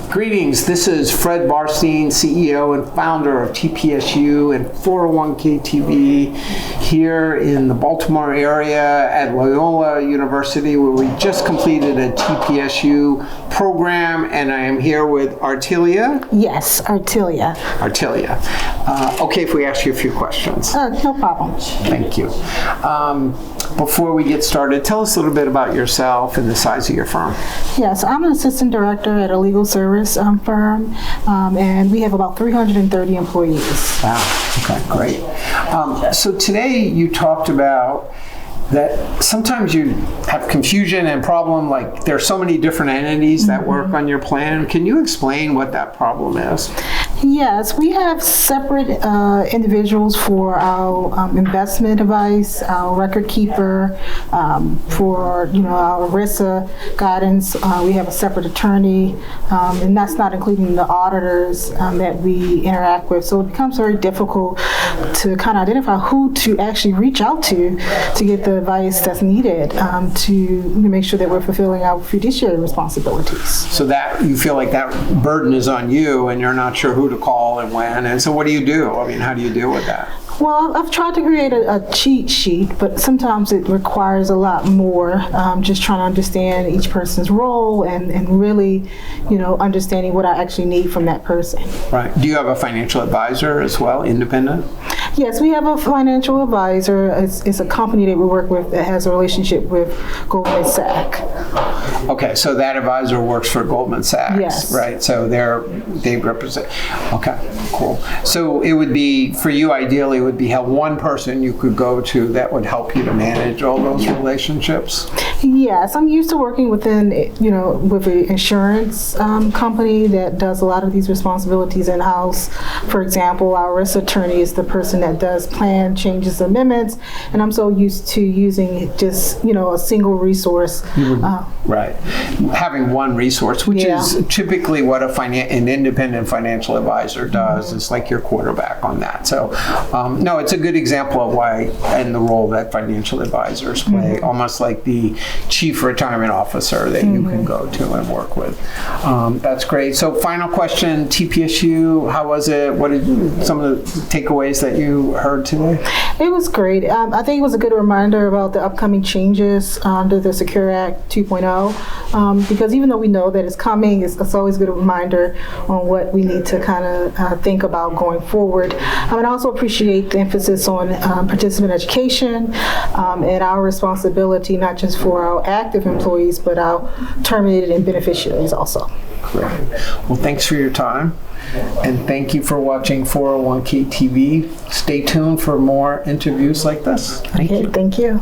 Greetings, this is Fred Barstein, CEO and founder of TPSU and 401k TV here in the Baltimore area at Loyola University, where we just completed a TPSU program, and I am here with Artelia. Yes, Artelia. Artelia. Okay, if we ask you a few questions. No problem. Thank you. Before we get started, tell us a little bit about yourself and the size of your firm. Yes, I'm an assistant director at a legal service firm, and we have about 330 employees. Wow, okay, great. So today you talked about that sometimes you have confusion and problem, like there's so many different entities that work on your plan. Can you explain what that problem is? Yes, we have separate individuals for our investment advice, our record keeper, for our ERISA guidance. We have a separate attorney, and that's not including the auditors that we interact with. So it becomes very difficult to kind of identify who to actually reach out to get the advice that's needed to make sure that we're fulfilling our fiduciary responsibilities. So that you feel like that burden is on you, and you're not sure who to call and when. And so what do you do? I mean, how do you deal with that? Well, I've tried to create a cheat sheet, but sometimes it requires a lot more, just trying to understand each person's role and really, understanding what I actually need from that person. Right. Do you have a financial advisor as well, independent? Yes, we have a financial advisor. It's a company that we work with that has a relationship with Goldman Sachs. Okay, so that advisor works for Goldman Sachs, yes. Right? So they represent. Okay, cool. So it would be, for you ideally, it would be have one person you could go to that would help you to manage all those relationships? Yes, I'm used to working within, with an insurance company that does a lot of these responsibilities in-house. For example, our ERISA attorney is the person that does plan changes, amendments, and I'm so used to using just, a single resource. Right. Having one resource, which is typically what an independent financial advisor does. It's like your quarterback on that. So, no, it's a good example of why and the role that financial advisors play, almost like the chief retirement officer that you can go to and work with. That's great. So final question, TPSU, how was it? What did some of the takeaways that you heard today? It was great. I think it was a good reminder about the upcoming changes under the Secure Act 2.0, because even though we know that it's coming, it's always a good reminder on what we need to kind of think about going forward. I also appreciate the emphasis on participant education and our responsibility, not just for our active employees, but our terminated and beneficiaries also. Great. Well, thanks for your time. And thank you for watching 401k TV. Stay tuned for more interviews like this. Thank you.